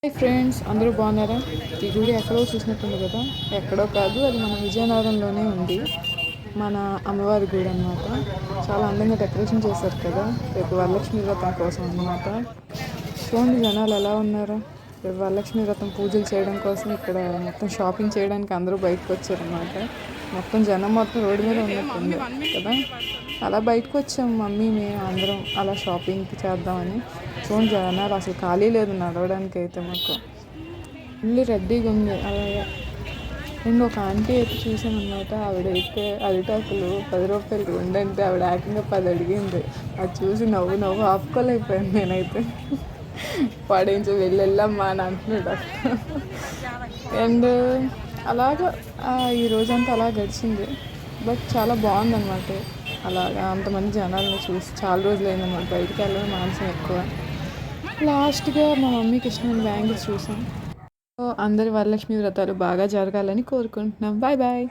Hi friends, అందరూ బాగున్నారా? ఈ గుడి ఎక్కడో చూసినట్టుంది కదా. ఎక్కడో కాదు, అది మన విజయనగరంలోనే ఉంది. మన అమ్మవారి గుడి అనమాట. చాలా అందంగా డెకరేషన్ చేశారు కదా. రేపు వరలక్ష్మి వ్రతం కోసం అనమాట. చూడండి జనాలు ఎలా ఉన్నారో. రేపు వరలక్ష్మి వ్రతం పూజలు చేయడం కోసం ఇక్కడ మొత్తం షాపింగ్ చేయడానికి అందరూ బయటకు వచ్చారనమాట. మొత్తం జనం మొత్తం రోడ్డు మీద ఉన్నట్టుంది కదా. అలా బయటకు వచ్చాము మమ్మీ మేము అందరం అలా షాపింగ్కి చేద్దామని. చూడండి జనాలు అసలు ఖాళీ లేదు నడవడానికి అయితే మాకు. ఫుల్ రెడ్డిగా ఉంది అలాగే. నేను ఒక ఆంటీ అయితే చూసాను అనమాట. ఆవిడైతే అరిటాకులు 10 రూపాయలు ఉండంటే ఆవిడ ఏకంగా 10 అడిగింది. అది చూసి నవ్వు నవ్వు ఆపుకోలేకపోయాను నేనైతే. పడేంచి వెళ్ళమ్మా అని అంటున్నాడు. అండ్ అలాగా ఈ రోజంతా అలా గడిచింది. బట్ చాలా బాగుందన్నమాట. అలాగా అంతమంది జనాలను చూసి చాలా రోజులు అయిందన్నమాట. బయటికి వెళ్ళడం మాంసం ఎక్కువ. లాస్ట్గా మా మమ్మీకి ఇష్టమైన బ్యాంగిల్స్ చూసాం. అందరి వరలక్ష్మి వ్రతాలు బాగా జరగాలని కోరుకుంటున్నాం. Bye bye.